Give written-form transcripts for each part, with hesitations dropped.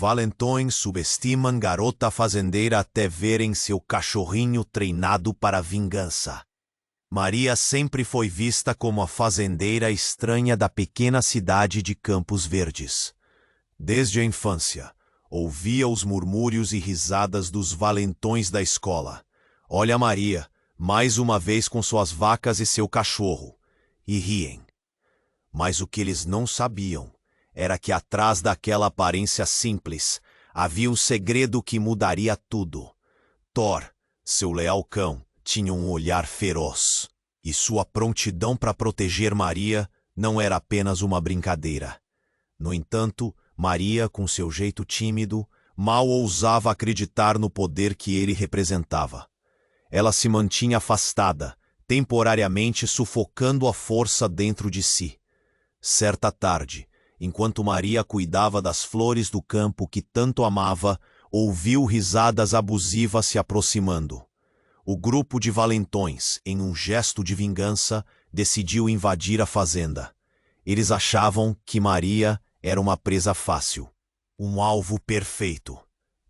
Valentões subestimam garota fazendeira até verem seu cachorrinho treinado para a vingança. Maria sempre foi vista como a fazendeira estranha da pequena cidade de Campos Verdes. Desde a infância, ouvia os murmúrios e risadas dos valentões da escola. Olha Maria, mais uma vez com suas vacas e seu cachorro, e riem. Mas o que eles não sabiam era que atrás daquela aparência simples havia um segredo que mudaria tudo. Thor, seu leal cão, tinha um olhar feroz, e sua prontidão para proteger Maria não era apenas uma brincadeira. No entanto, Maria, com seu jeito tímido, mal ousava acreditar no poder que ele representava. Ela se mantinha afastada, temporariamente sufocando a força dentro de si. Certa tarde, enquanto Maria cuidava das flores do campo que tanto amava, ouviu risadas abusivas se aproximando. O grupo de valentões, em um gesto de vingança, decidiu invadir a fazenda. Eles achavam que Maria era uma presa fácil, um alvo perfeito.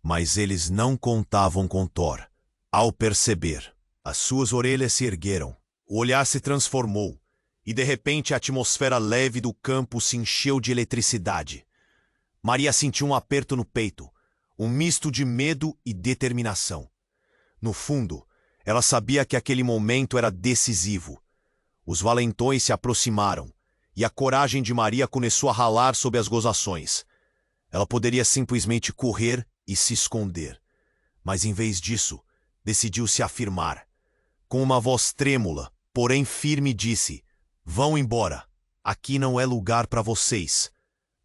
Mas eles não contavam com Thor. Ao perceber, as suas orelhas se ergueram, o olhar se transformou, e de repente a atmosfera leve do campo se encheu de eletricidade. Maria sentiu um aperto no peito, um misto de medo e determinação. No fundo, ela sabia que aquele momento era decisivo. Os valentões se aproximaram, e a coragem de Maria começou a ralar sob as gozações. Ela poderia simplesmente correr e se esconder. Mas em vez disso, decidiu se afirmar. Com uma voz trêmula, porém firme, disse: "Vão embora. Aqui não é lugar para vocês."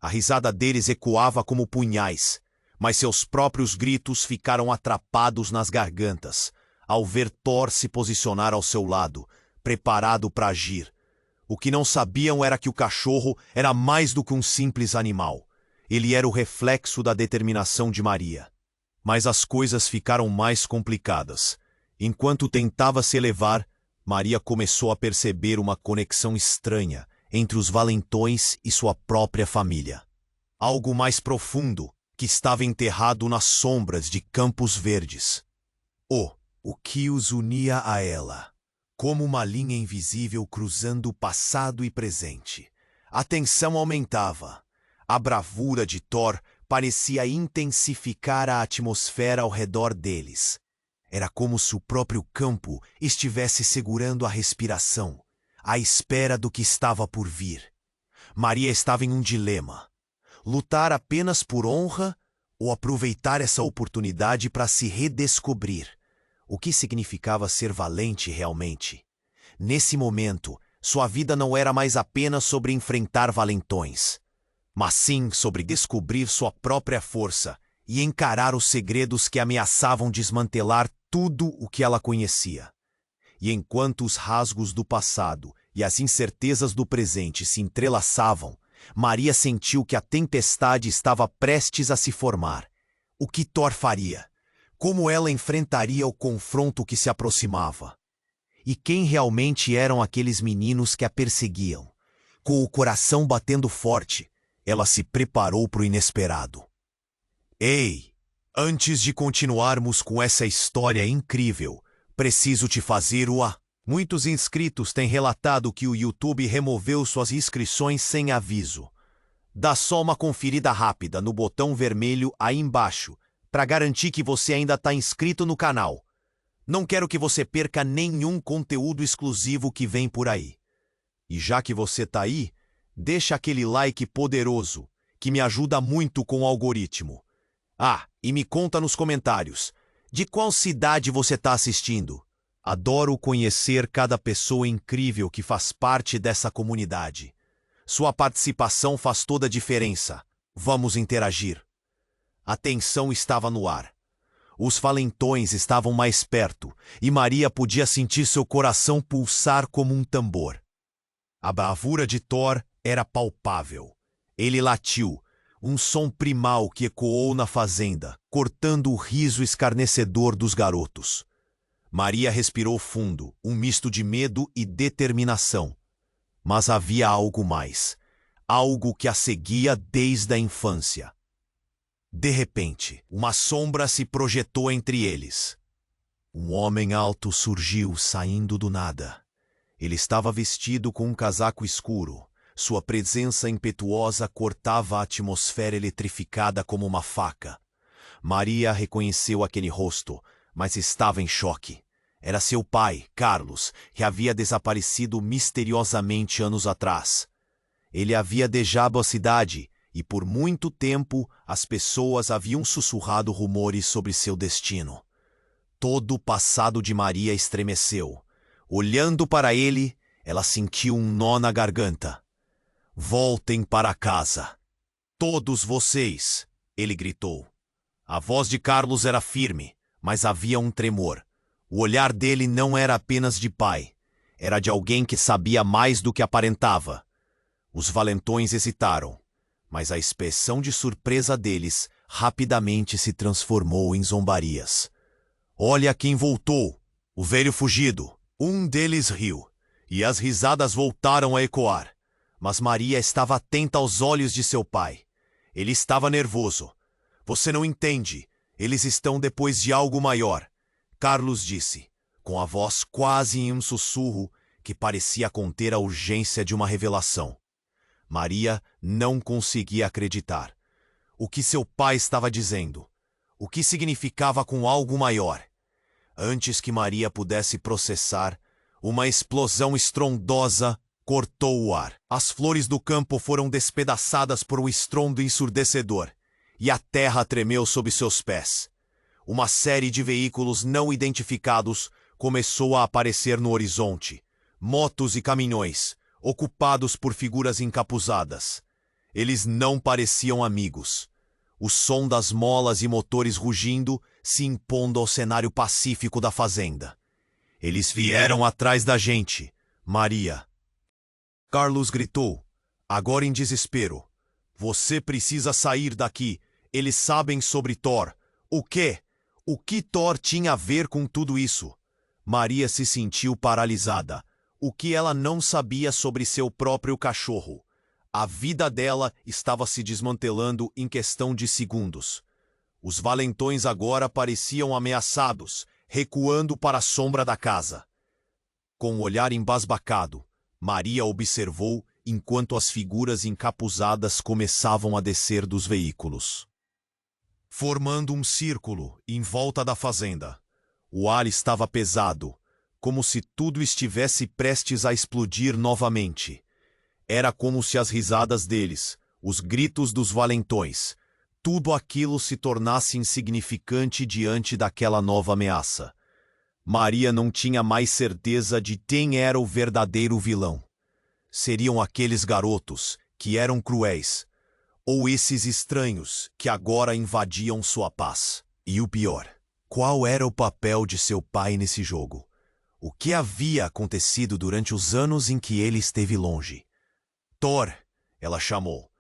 A risada deles ecoava como punhais, mas seus próprios gritos ficaram atrapados nas gargantas, ao ver Thor se posicionar ao seu lado, preparado para agir. O que não sabiam era que o cachorro era mais do que um simples animal. Ele era o reflexo da determinação de Maria. Mas as coisas ficaram mais complicadas. Enquanto tentava se elevar, Maria começou a perceber uma conexão estranha entre os valentões e sua própria família. Algo mais profundo que estava enterrado nas sombras de Campos Verdes. O que os unia a ela? Como uma linha invisível cruzando o passado e presente. A tensão aumentava. A bravura de Thor parecia intensificar a atmosfera ao redor deles. Era como se o próprio campo estivesse segurando a respiração, à espera do que estava por vir. Maria estava em um dilema: lutar apenas por honra ou aproveitar essa oportunidade para se redescobrir. O que significava ser valente realmente? Nesse momento, sua vida não era mais apenas sobre enfrentar valentões, mas sim sobre descobrir sua própria força e encarar os segredos que ameaçavam desmantelar tudo o que ela conhecia. E enquanto os rasgos do passado e as incertezas do presente se entrelaçavam, Maria sentiu que a tempestade estava prestes a se formar. O que Thor faria? Como ela enfrentaria o confronto que se aproximava? E quem realmente eram aqueles meninos que a perseguiam? Com o coração batendo forte, ela se preparou para o inesperado. Ei, antes de continuarmos com essa história incrível, preciso te fazer Muitos inscritos têm relatado que o YouTube removeu suas inscrições sem aviso. Dá só uma conferida rápida no botão vermelho aí embaixo, para garantir que você ainda está inscrito no canal. Não quero que você perca nenhum conteúdo exclusivo que vem por aí. E já que você está aí, deixa aquele like poderoso, que me ajuda muito com o algoritmo. E me conta nos comentários, de qual cidade você está assistindo? Adoro conhecer cada pessoa incrível que faz parte dessa comunidade. Sua participação faz toda a diferença. Vamos interagir. A tensão estava no ar. Os valentões estavam mais perto e Maria podia sentir seu coração pulsar como um tambor. A bravura de Thor era palpável. Ele latiu, um som primal que ecoou na fazenda, cortando o riso escarnecedor dos garotos. Maria respirou fundo, um misto de medo e determinação. Mas havia algo mais, algo que a seguia desde a infância. De repente, uma sombra se projetou entre eles. Um homem alto surgiu saindo do nada. Ele estava vestido com um casaco escuro. Sua presença impetuosa cortava a atmosfera eletrificada como uma faca. Maria reconheceu aquele rosto, mas estava em choque. Era seu pai, Carlos, que havia desaparecido misteriosamente anos atrás. Ele havia deixado a cidade e por muito tempo as pessoas haviam sussurrado rumores sobre seu destino. Todo o passado de Maria estremeceu. Olhando para ele, ela sentiu um nó na garganta. Voltem para casa. Todos vocês, ele gritou. A voz de Carlos era firme, mas havia um tremor. O olhar dele não era apenas de pai. Era de alguém que sabia mais do que aparentava. Os valentões hesitaram, mas a expressão de surpresa deles rapidamente se transformou em zombarias. Olha quem voltou! O velho fugido! Um deles riu, e as risadas voltaram a ecoar. Mas Maria estava atenta aos olhos de seu pai. Ele estava nervoso. Você não entende. Eles estão depois de algo maior. Carlos disse, com a voz quase em um sussurro que parecia conter a urgência de uma revelação. Maria não conseguia acreditar. O que seu pai estava dizendo? O que significava com algo maior? Antes que Maria pudesse processar, uma explosão estrondosa cortou o ar. As flores do campo foram despedaçadas por um estrondo ensurdecedor, e a terra tremeu sob seus pés. Uma série de veículos não identificados começou a aparecer no horizonte. Motos e caminhões, ocupados por figuras encapuzadas. Eles não pareciam amigos. O som das molas e motores rugindo se impondo ao cenário pacífico da fazenda. Eles vieram atrás da gente, Maria. Carlos gritou, agora em desespero. Você precisa sair daqui. Eles sabem sobre Thor. O quê? O que Thor tinha a ver com tudo isso? Maria se sentiu paralisada. O que ela não sabia sobre seu próprio cachorro? A vida dela estava se desmantelando em questão de segundos. Os valentões agora pareciam ameaçados, recuando para a sombra da casa. Com um olhar embasbacado, Maria observou enquanto as figuras encapuzadas começavam a descer dos veículos, formando um círculo em volta da fazenda. O ar estava pesado, como se tudo estivesse prestes a explodir novamente. Era como se as risadas deles, os gritos dos valentões, tudo aquilo se tornasse insignificante diante daquela nova ameaça. Maria não tinha mais certeza de quem era o verdadeiro vilão. Seriam aqueles garotos, que eram cruéis, ou esses estranhos que agora invadiam sua paz. E o pior, qual era o papel de seu pai nesse jogo? O que havia acontecido durante os anos em que ele esteve longe? Thor, ela chamou,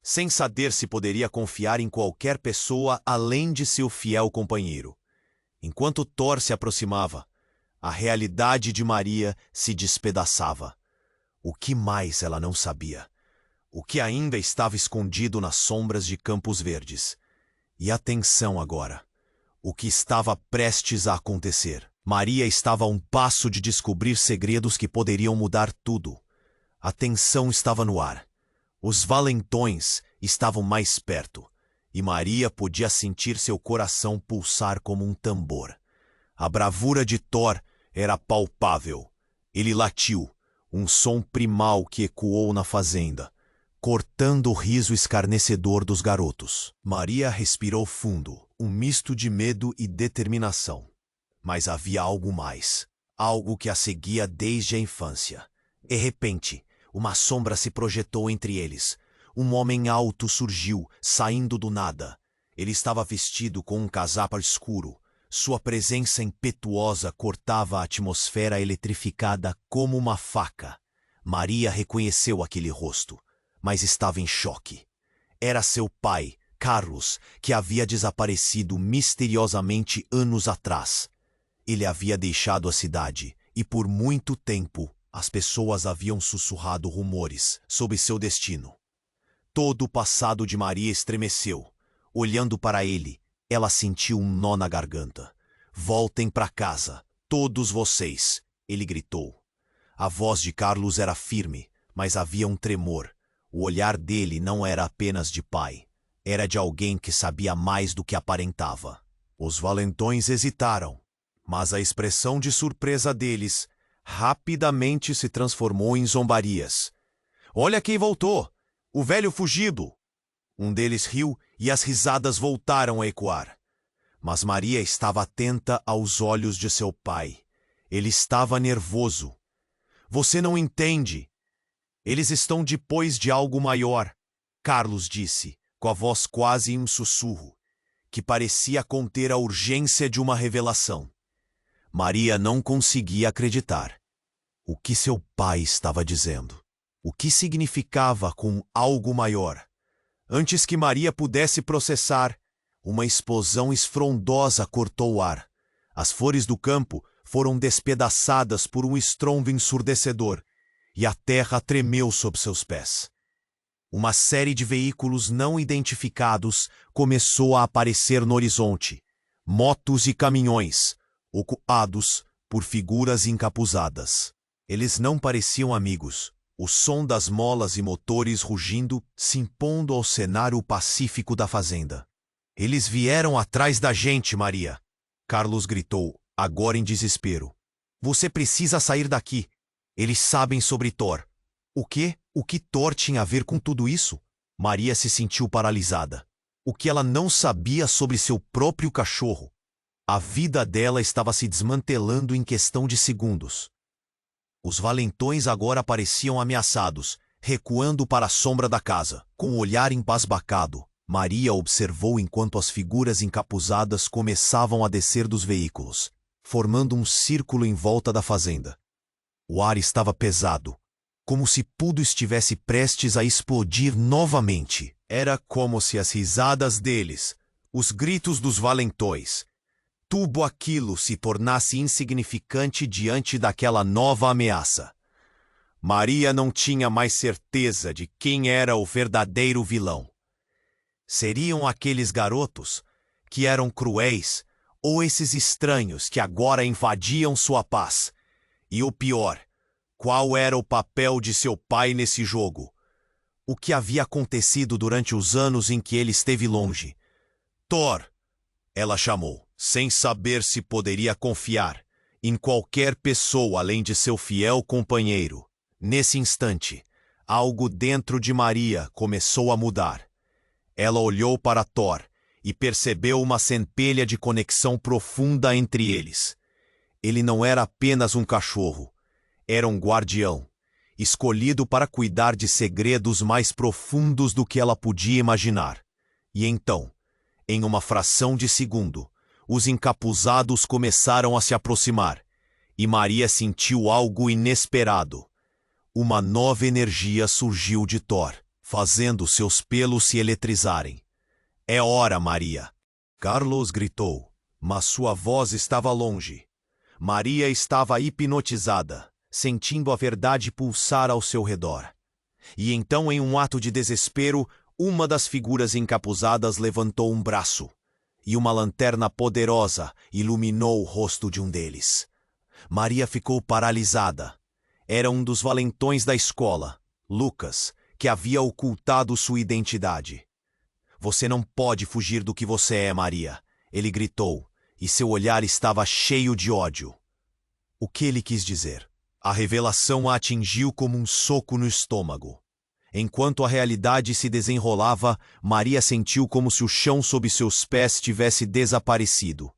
sem saber se poderia confiar em qualquer pessoa além de seu fiel companheiro. Enquanto Thor se aproximava, a realidade de Maria se despedaçava. O que mais ela não sabia? O que ainda estava escondido nas sombras de Campos Verdes? E atenção agora! O que estava prestes a acontecer? Maria estava a um passo de descobrir segredos que poderiam mudar tudo. A tensão estava no ar. Os valentões estavam mais perto, e Maria podia sentir seu coração pulsar como um tambor. A bravura de Thor era palpável. Ele latiu, um som primal que ecoou na fazenda, cortando o riso escarnecedor dos garotos. Maria respirou fundo, um misto de medo e determinação. Mas havia algo mais, algo que a seguia desde a infância. De repente, uma sombra se projetou entre eles. Um homem alto surgiu, saindo do nada. Ele estava vestido com um casaco escuro. Sua presença impetuosa cortava a atmosfera eletrificada como uma faca. Maria reconheceu aquele rosto, mas estava em choque. Era seu pai, Carlos, que havia desaparecido misteriosamente anos atrás. Ele havia deixado a cidade e por muito tempo as pessoas haviam sussurrado rumores sobre seu destino. Todo o passado de Maria estremeceu. olhando para ele, ela sentiu um nó na garganta. "Voltem para casa, todos vocês", ele gritou. A voz de Carlos era firme, mas havia um tremor. O olhar dele não era apenas de pai. Era de alguém que sabia mais do que aparentava. Os valentões hesitaram, mas a expressão de surpresa deles rapidamente se transformou em zombarias. "Olha quem voltou! O velho fugido!" Um deles riu e as risadas voltaram a ecoar. Mas Maria estava atenta aos olhos de seu pai. Ele estava nervoso. "Você não entende. Eles estão depois de algo maior", Carlos disse, com a voz quase em um sussurro, que parecia conter a urgência de uma revelação. Maria não conseguia acreditar. O que seu pai estava dizendo? O que significava com algo maior? Antes que Maria pudesse processar, uma explosão estrondosa cortou o ar. As flores do campo foram despedaçadas por um estrondo ensurdecedor, e a terra tremeu sob seus pés. Uma série de veículos não identificados começou a aparecer no horizonte. Motos e caminhões, ocupados por figuras encapuzadas. Eles não pareciam amigos. O som das molas e motores rugindo se impondo ao cenário pacífico da fazenda. "Eles vieram atrás da gente, Maria!" Carlos gritou, agora em desespero. "Você precisa sair daqui. Eles sabem sobre Thor." "O quê? O que Thor tinha a ver com tudo isso?" Maria se sentiu paralisada. O que ela não sabia sobre seu próprio cachorro? A vida dela estava se desmantelando em questão de segundos. Os valentões agora pareciam ameaçados, recuando para a sombra da casa. Com o olhar embasbacado, Maria observou enquanto as figuras encapuzadas começavam a descer dos veículos, formando um círculo em volta da fazenda. O ar estava pesado, como se tudo estivesse prestes a explodir novamente. Era como se as risadas deles, os gritos dos valentões, tudo aquilo se tornasse insignificante diante daquela nova ameaça. Maria não tinha mais certeza de quem era o verdadeiro vilão. Seriam aqueles garotos que eram cruéis ou esses estranhos que agora invadiam sua paz? E o pior, qual era o papel de seu pai nesse jogo? O que havia acontecido durante os anos em que ele esteve longe? "Thor!" ela chamou, sem saber se poderia confiar em qualquer pessoa além de seu fiel companheiro. Nesse instante, algo dentro de Maria começou a mudar. Ela olhou para Thor e percebeu uma centelha de conexão profunda entre eles. Ele não era apenas um cachorro, era um guardião, escolhido para cuidar de segredos mais profundos do que ela podia imaginar. E então, em uma fração de segundo, os encapuzados começaram a se aproximar, e Maria sentiu algo inesperado. Uma nova energia surgiu de Thor, fazendo seus pelos se eletrizarem. "É hora, Maria!" Carlos gritou, mas sua voz estava longe. Maria estava hipnotizada, sentindo a verdade pulsar ao seu redor. E então, em um ato de desespero, uma das figuras encapuzadas levantou um braço, e uma lanterna poderosa iluminou o rosto de um deles. Maria ficou paralisada. Era um dos valentões da escola, Lucas, que havia ocultado sua identidade. "Você não pode fugir do que você é, Maria", ele gritou, e seu olhar estava cheio de ódio. O que ele quis dizer? A revelação a atingiu como um soco no estômago. Enquanto a realidade se desenrolava, Maria sentiu como se o chão sob seus pés tivesse desaparecido.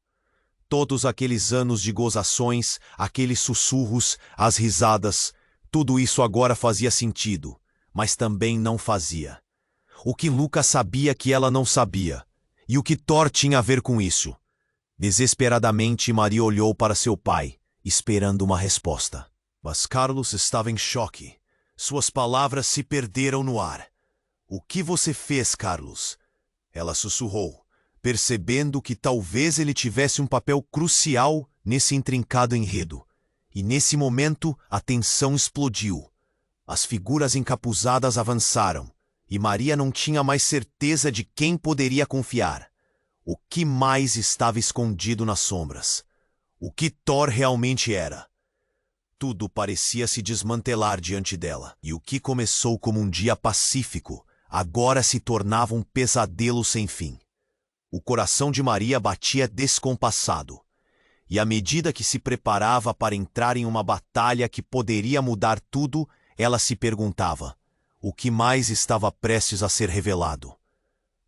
Todos aqueles anos de gozações, aqueles sussurros, as risadas, tudo isso agora fazia sentido, mas também não fazia. O que Lucas sabia que ela não sabia? E o que Thor tinha a ver com isso? Desesperadamente, Maria olhou para seu pai, esperando uma resposta. Mas Carlos estava em choque. Suas palavras se perderam no ar. "O que você fez, Carlos?" ela sussurrou, percebendo que talvez ele tivesse um papel crucial nesse intrincado enredo. E nesse momento, a tensão explodiu. As figuras encapuzadas avançaram, e Maria não tinha mais certeza de quem poderia confiar. O que mais estava escondido nas sombras? O que Thor realmente era? Tudo parecia se desmantelar diante dela, e o que começou como um dia pacífico, agora se tornava um pesadelo sem fim. O coração de Maria batia descompassado, e à medida que se preparava para entrar em uma batalha que poderia mudar tudo, ela se perguntava: o que mais estava prestes a ser revelado?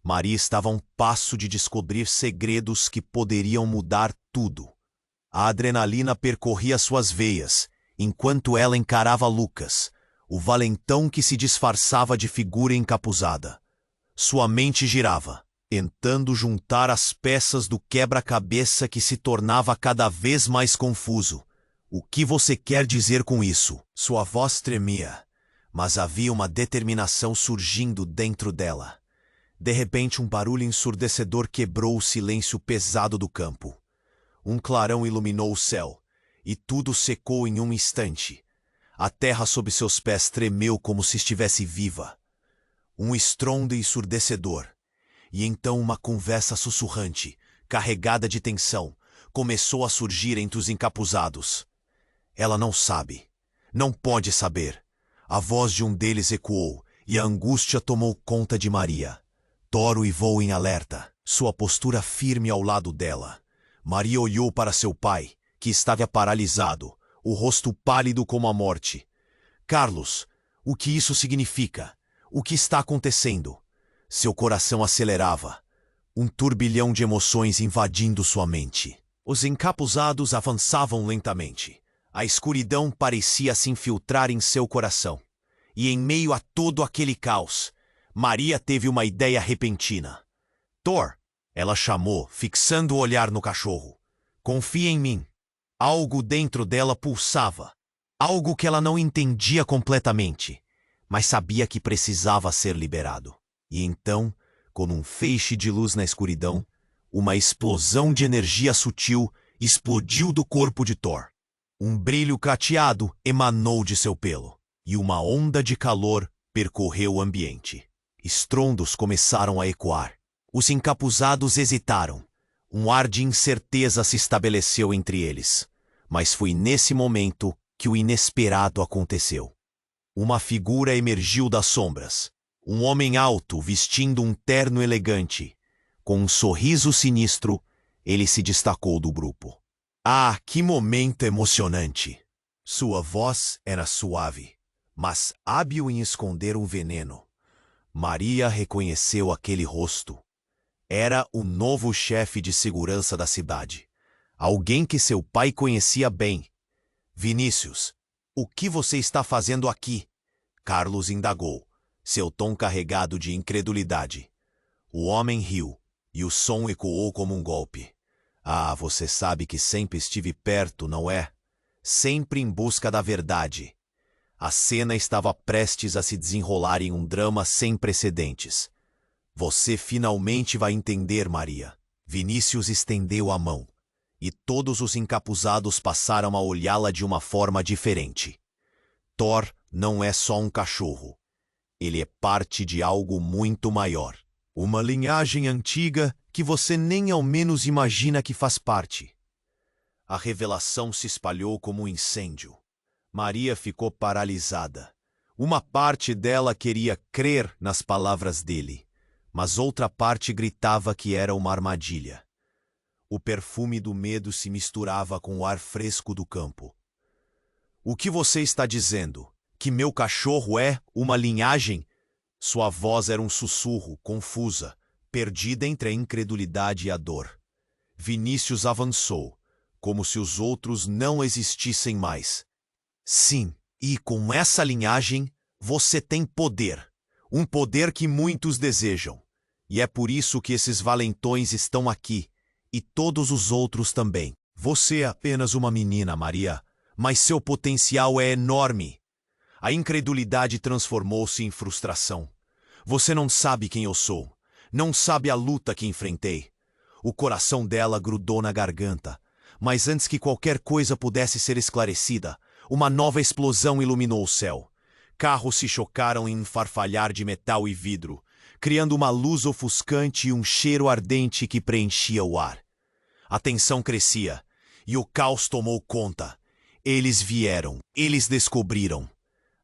Maria estava a um passo de descobrir segredos que poderiam mudar tudo. A adrenalina percorria suas veias, enquanto ela encarava Lucas, o valentão que se disfarçava de figura encapuzada. Sua mente girava, tentando juntar as peças do quebra-cabeça que se tornava cada vez mais confuso. O que você quer dizer com isso? Sua voz tremia, mas havia uma determinação surgindo dentro dela. De repente, um barulho ensurdecedor quebrou o silêncio pesado do campo. Um clarão iluminou o céu, e tudo secou em um instante. A terra sob seus pés tremeu como se estivesse viva. Um estrondo ensurdecedor, e então uma conversa sussurrante, carregada de tensão, começou a surgir entre os encapuzados. Ela não sabe, não pode saber. A voz de um deles ecoou, e a angústia tomou conta de Maria. Thor uivou em alerta, sua postura firme ao lado dela. Maria olhou para seu pai, que estava paralisado, o rosto pálido como a morte. Carlos, o que isso significa? O que está acontecendo? Seu coração acelerava, um turbilhão de emoções invadindo sua mente. Os encapuzados avançavam lentamente. A escuridão parecia se infiltrar em seu coração. E em meio a todo aquele caos, Maria teve uma ideia repentina. Thor, ela chamou, fixando o olhar no cachorro. Confia em mim. Algo dentro dela pulsava. Algo que ela não entendia completamente, mas sabia que precisava ser liberado. E então, com um feixe de luz na escuridão, uma explosão de energia sutil explodiu do corpo de Thor. Um brilho prateado emanou de seu pelo, e uma onda de calor percorreu o ambiente. Estrondos começaram a ecoar. Os encapuzados hesitaram. Um ar de incerteza se estabeleceu entre eles. Mas foi nesse momento que o inesperado aconteceu. Uma figura emergiu das sombras. Um homem alto, vestindo um terno elegante. Com um sorriso sinistro, ele se destacou do grupo. Ah, que momento emocionante! Sua voz era suave, mas hábil em esconder um veneno. Maria reconheceu aquele rosto. Era o novo chefe de segurança da cidade. Alguém que seu pai conhecia bem. Vinícius, o que você está fazendo aqui? Carlos indagou, seu tom carregado de incredulidade. O homem riu, e o som ecoou como um golpe. Ah, você sabe que sempre estive perto, não é? Sempre em busca da verdade. A cena estava prestes a se desenrolar em um drama sem precedentes. Você finalmente vai entender, Maria. Vinícius estendeu a mão, e todos os encapuzados passaram a olhá-la de uma forma diferente. Thor não é só um cachorro. Ele é parte de algo muito maior. Uma linhagem antiga que você nem ao menos imagina que faz parte. A revelação se espalhou como um incêndio. Maria ficou paralisada. Uma parte dela queria crer nas palavras dele, mas outra parte gritava que era uma armadilha. O perfume do medo se misturava com o ar fresco do campo. O que você está dizendo? Que meu cachorro é uma linhagem? Sua voz era um sussurro, confusa, perdida entre a incredulidade e a dor. Vinícius avançou, como se os outros não existissem mais. Sim, e com essa linhagem, você tem poder. Um poder que muitos desejam. E é por isso que esses valentões estão aqui, e todos os outros também. Você é apenas uma menina, Maria, mas seu potencial é enorme. A incredulidade transformou-se em frustração. Você não sabe quem eu sou. Não sabe a luta que enfrentei. O coração dela grudou na garganta. Mas antes que qualquer coisa pudesse ser esclarecida, uma nova explosão iluminou o céu. carros se chocaram em um farfalhar de metal e vidro, criando uma luz ofuscante e um cheiro ardente que preenchia o ar. A tensão crescia, e o caos tomou conta. Eles vieram, eles descobriram.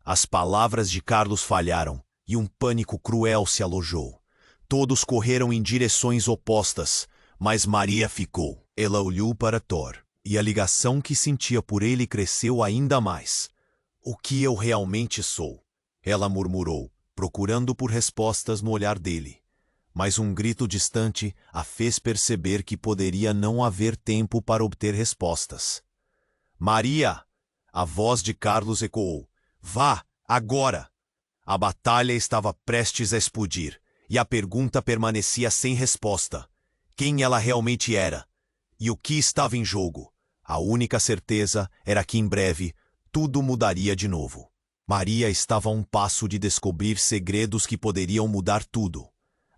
As palavras de Carlos falharam, e um pânico cruel se alojou. Todos correram em direções opostas, mas Maria ficou. Ela olhou para Thor, e a ligação que sentia por ele cresceu ainda mais. O que eu realmente sou? Ela murmurou, procurando por respostas no olhar dele. Mas um grito distante a fez perceber que poderia não haver tempo para obter respostas. Maria! A voz de Carlos ecoou. Vá, agora! A batalha estava prestes a explodir, e a pergunta permanecia sem resposta. Quem ela realmente era? E o que estava em jogo? A única certeza era que em breve tudo mudaria de novo. Maria estava a um passo de descobrir segredos que poderiam mudar tudo.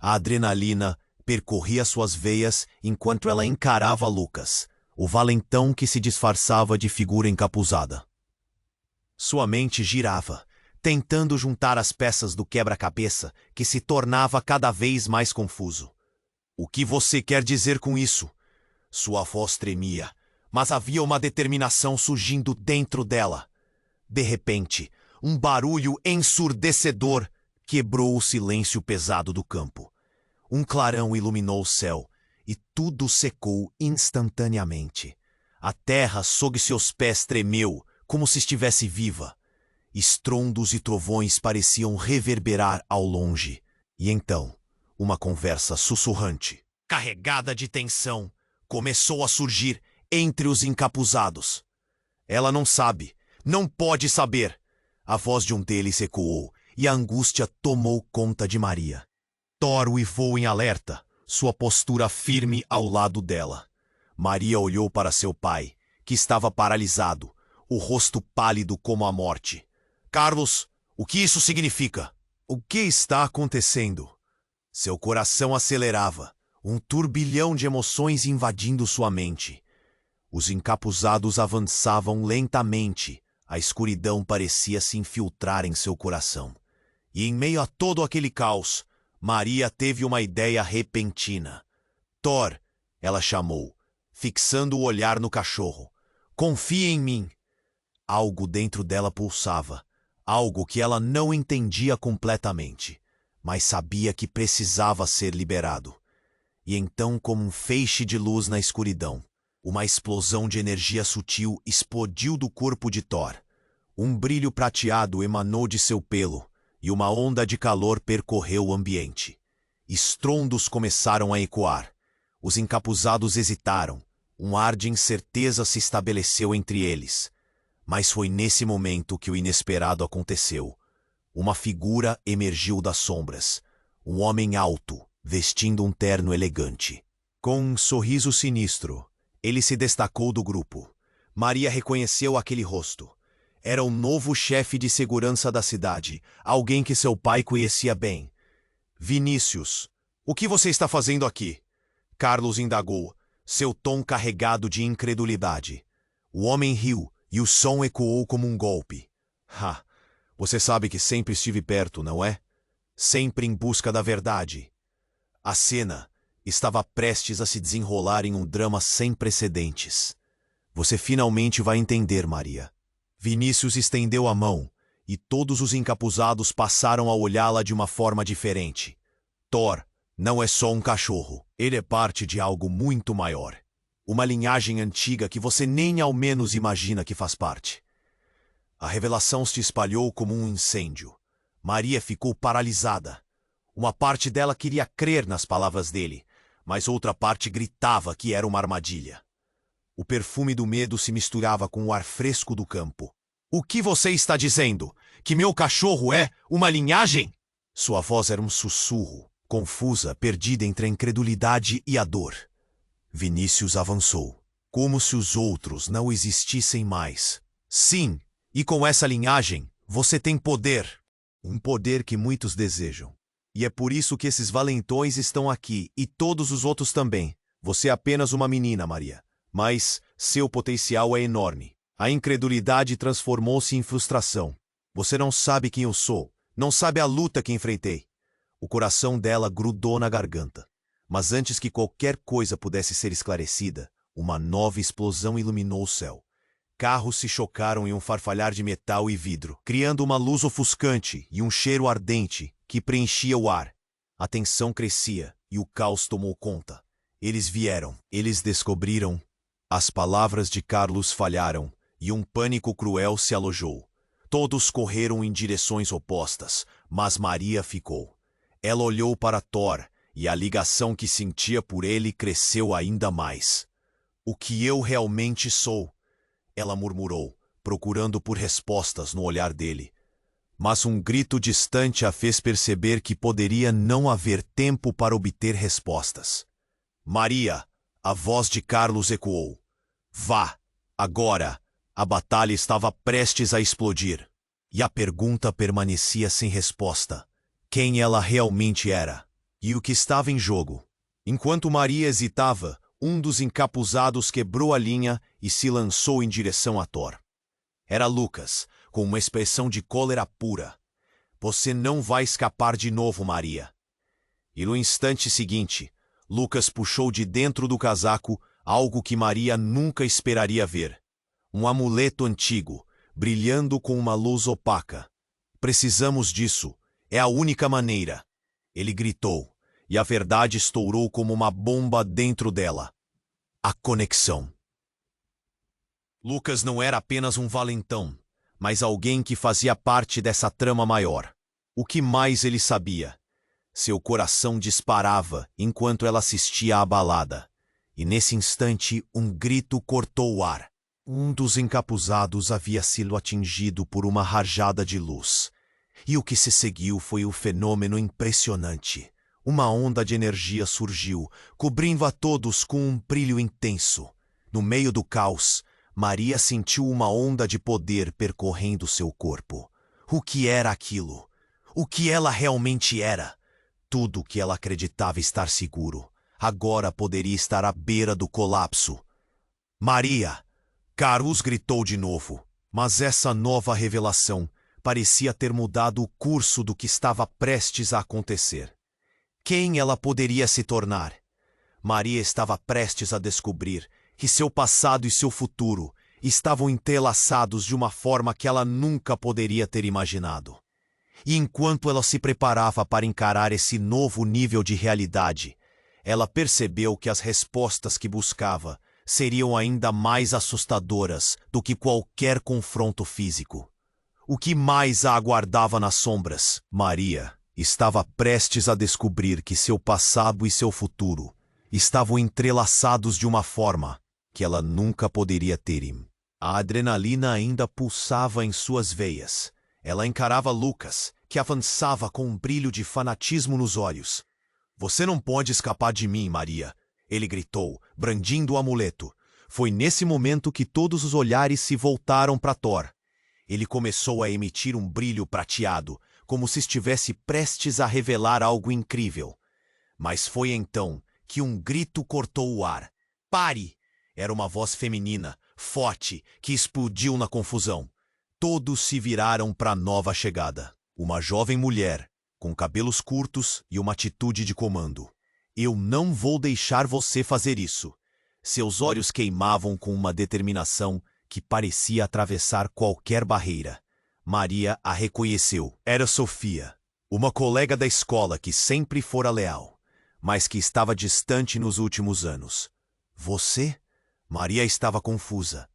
A adrenalina percorria suas veias enquanto ela encarava Lucas, o valentão que se disfarçava de figura encapuzada. Sua mente girava, tentando juntar as peças do quebra-cabeça que se tornava cada vez mais confuso. O que você quer dizer com isso? Sua voz tremia, mas havia uma determinação surgindo dentro dela. De repente, um barulho ensurdecedor quebrou o silêncio pesado do campo. Um clarão iluminou o céu, e tudo secou instantaneamente. A terra sob seus pés tremeu, como se estivesse viva. Estrondos e trovões pareciam reverberar ao longe. E então, uma conversa sussurrante, carregada de tensão, começou a surgir entre os encapuzados. Ela não sabe, não pode saber. A voz de um deles ecoou, e a angústia tomou conta de Maria. Thor uivou em alerta, sua postura firme ao lado dela. Maria olhou para seu pai, que estava paralisado, o rosto pálido como a morte. Carlos, o que isso significa? O que está acontecendo? Seu coração acelerava, um turbilhão de emoções invadindo sua mente. Os encapuzados avançavam lentamente, a escuridão parecia se infiltrar em seu coração. E em meio a todo aquele caos, Maria teve uma ideia repentina. Thor, ela chamou, fixando o olhar no cachorro. Confie em mim. Algo dentro dela pulsava, algo que ela não entendia completamente, mas sabia que precisava ser liberado. E então, como um feixe de luz na escuridão, uma explosão de energia sutil explodiu do corpo de Thor. Um brilho prateado emanou de seu pelo, e uma onda de calor percorreu o ambiente. Estrondos começaram a ecoar. Os encapuzados hesitaram. Um ar de incerteza se estabeleceu entre eles. Mas foi nesse momento que o inesperado aconteceu. Uma figura emergiu das sombras. Um homem alto, vestindo um terno elegante. Com um sorriso sinistro, ele se destacou do grupo. Maria reconheceu aquele rosto. Era o novo chefe de segurança da cidade, alguém que seu pai conhecia bem. Vinícius, o que você está fazendo aqui? Carlos indagou, seu tom carregado de incredulidade. O homem riu e o som ecoou como um golpe. Você sabe que sempre estive perto, não é? Sempre em busca da verdade. A cena estava prestes a se desenrolar em um drama sem precedentes. Você finalmente vai entender, Maria. Vinícius estendeu a mão, e todos os encapuzados passaram a olhá-la de uma forma diferente. Thor não é só um cachorro, ele é parte de algo muito maior. Uma linhagem antiga que você nem ao menos imagina que faz parte. A revelação se espalhou como um incêndio. Maria ficou paralisada. Uma parte dela queria crer nas palavras dele, mas outra parte gritava que era uma armadilha. O perfume do medo se misturava com o ar fresco do campo. O que você está dizendo? Que meu cachorro é uma linhagem? Sua voz era um sussurro, confusa, perdida entre a incredulidade e a dor. Vinícius avançou, como se os outros não existissem mais. Sim, e com essa linhagem, você tem poder. Um poder que muitos desejam. E é por isso que esses valentões estão aqui, e todos os outros também. Você é apenas uma menina, Maria. Mas seu potencial é enorme. A incredulidade transformou-se em frustração. Você não sabe quem eu sou, não sabe a luta que enfrentei. O coração dela grudou na garganta. Mas antes que qualquer coisa pudesse ser esclarecida, uma nova explosão iluminou o céu. Carros se chocaram em um farfalhar de metal e vidro, criando uma luz ofuscante e um cheiro ardente que preenchia o ar. A tensão crescia e o caos tomou conta. Eles vieram, eles descobriram. As palavras de Carlos falharam e um pânico cruel se alojou. Todos correram em direções opostas, mas Maria ficou. Ela olhou para Thor e a ligação que sentia por ele cresceu ainda mais. O que eu realmente sou? Ela murmurou, procurando por respostas no olhar dele. Mas um grito distante a fez perceber que poderia não haver tempo para obter respostas. Maria, a voz de Carlos ecoou. Vá, agora! A batalha estava prestes a explodir. E a pergunta permanecia sem resposta. Quem ela realmente era? E o que estava em jogo? Enquanto Maria hesitava, um dos encapuzados quebrou a linha e se lançou em direção a Thor. Era Lucas, com uma expressão de cólera pura. Você não vai escapar de novo, Maria. E no instante seguinte, Lucas puxou de dentro do casaco algo que Maria nunca esperaria ver. Um amuleto antigo, brilhando com uma luz opaca. Precisamos disso. É a única maneira. Ele gritou, e a verdade estourou como uma bomba dentro dela. A conexão. Lucas não era apenas um valentão, mas alguém que fazia parte dessa trama maior. O que mais ele sabia? Seu coração disparava enquanto ela assistia à balada. E nesse instante, um grito cortou o ar. Um dos encapuzados havia sido atingido por uma rajada de luz. E o que se seguiu foi um fenômeno impressionante. Uma onda de energia surgiu, cobrindo a todos com um brilho intenso. No meio do caos, Maria sentiu uma onda de poder percorrendo seu corpo. O que era aquilo? O que ela realmente era? Tudo que ela acreditava estar seguro, agora poderia estar à beira do colapso. Maria! Carlos gritou de novo, mas essa nova revelação parecia ter mudado o curso do que estava prestes a acontecer. Quem ela poderia se tornar? Maria estava prestes a descobrir que seu passado e seu futuro estavam entrelaçados de uma forma que ela nunca poderia ter imaginado. E enquanto ela se preparava para encarar esse novo nível de realidade, ela percebeu que as respostas que buscava seriam ainda mais assustadoras do que qualquer confronto físico. O que mais a aguardava nas sombras? Maria estava prestes a descobrir que seu passado e seu futuro estavam entrelaçados de uma forma que ela nunca poderia ter. A adrenalina ainda pulsava em suas veias. Ela encarava Lucas, que avançava com um brilho de fanatismo nos olhos. Você não pode escapar de mim, Maria, ele gritou, brandindo o amuleto. Foi nesse momento que todos os olhares se voltaram para Thor. Ele começou a emitir um brilho prateado, como se estivesse prestes a revelar algo incrível. Mas foi então que um grito cortou o ar. Pare! Era uma voz feminina, forte, que explodiu na confusão. Todos se viraram para a nova chegada. Uma jovem mulher, com cabelos curtos e uma atitude de comando. Eu não vou deixar você fazer isso. Seus olhos queimavam com uma determinação que parecia atravessar qualquer barreira. Maria a reconheceu. Era Sofia, uma colega da escola que sempre fora leal, mas que estava distante nos últimos anos. Você? Maria estava confusa.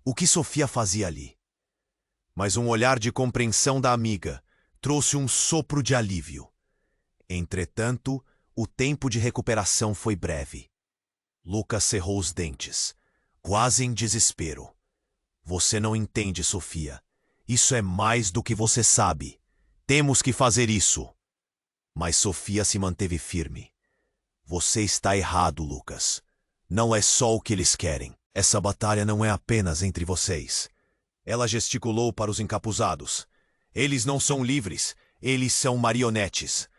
O que Sofia fazia ali? Mas um olhar de compreensão da amiga trouxe um sopro de alívio. Entretanto, o tempo de recuperação foi breve. Lucas cerrou os dentes, quase em desespero. Você não entende, Sofia. Isso é mais do que você sabe. Temos que fazer isso. Mas Sofia se manteve firme. Você está errado, Lucas. Não é só o que eles querem. Essa batalha não é apenas entre vocês. Ela gesticulou para os encapuzados. Eles não são livres. Eles são marionetes.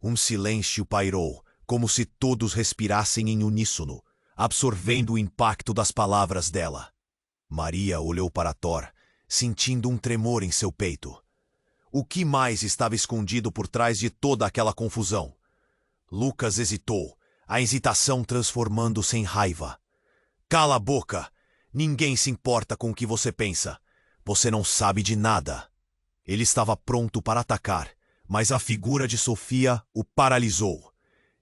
Um silêncio pairou, como se todos respirassem em uníssono, absorvendo o impacto das palavras dela. Maria olhou para Thor, sentindo um tremor em seu peito. O que mais estava escondido por trás de toda aquela confusão? Lucas hesitou, a hesitação transformando-se em raiva. Cala a boca! Ninguém se importa com o que você pensa. Você não sabe de nada. Ele estava pronto para atacar, mas a figura de Sofia o paralisou.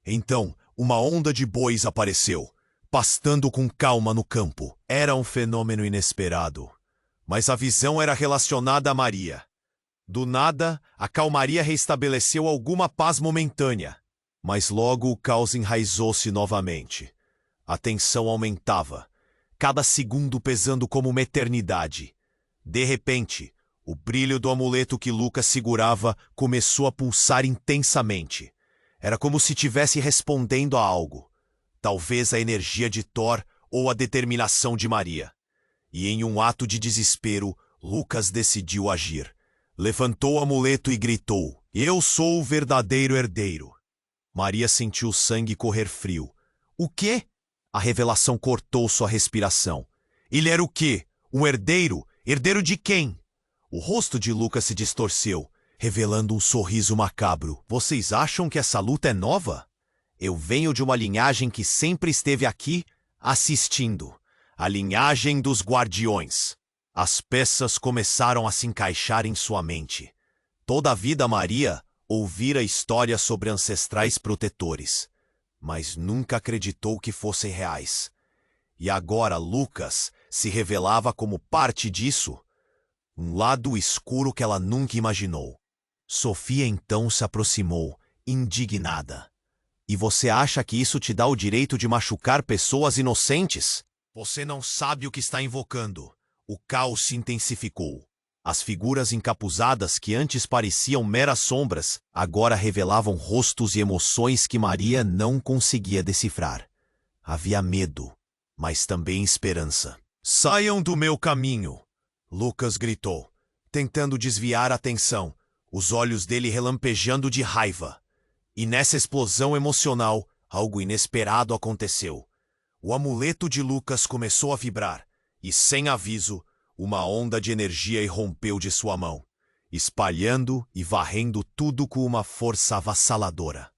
Então, uma onda de bois apareceu, pastando com calma no campo. Era um fenômeno inesperado, mas a visão era relacionada a Maria. Do nada, a calmaria restabeleceu alguma paz momentânea, mas logo o caos enraizou-se novamente. A tensão aumentava, cada segundo pesando como uma eternidade. De repente, o brilho do amuleto que Lucas segurava começou a pulsar intensamente. Era como se estivesse respondendo a algo. Talvez a energia de Thor ou a determinação de Maria. E em um ato de desespero, Lucas decidiu agir. Levantou o amuleto e gritou: "Eu sou o verdadeiro herdeiro." Maria sentiu o sangue correr frio. O quê? A revelação cortou sua respiração. Ele era o quê? Um herdeiro? Herdeiro de quem? O rosto de Lucas se distorceu, revelando um sorriso macabro. Vocês acham que essa luta é nova? Eu venho de uma linhagem que sempre esteve aqui, assistindo. A linhagem dos Guardiões. As peças começaram a se encaixar em sua mente. Toda a vida Maria ouvira histórias sobre ancestrais protetores, mas nunca acreditou que fossem reais. E agora Lucas se revelava como parte disso. Um lado escuro que ela nunca imaginou. Sofia então se aproximou, indignada. E você acha que isso te dá o direito de machucar pessoas inocentes? Você não sabe o que está invocando. O caos se intensificou. As figuras encapuzadas que antes pareciam meras sombras, agora revelavam rostos e emoções que Maria não conseguia decifrar. Havia medo, mas também esperança. Saiam do meu caminho! Lucas gritou, tentando desviar a atenção, os olhos dele relampejando de raiva. E nessa explosão emocional, algo inesperado aconteceu. O amuleto de Lucas começou a vibrar, e sem aviso, uma onda de energia irrompeu de sua mão, espalhando e varrendo tudo com uma força avassaladora.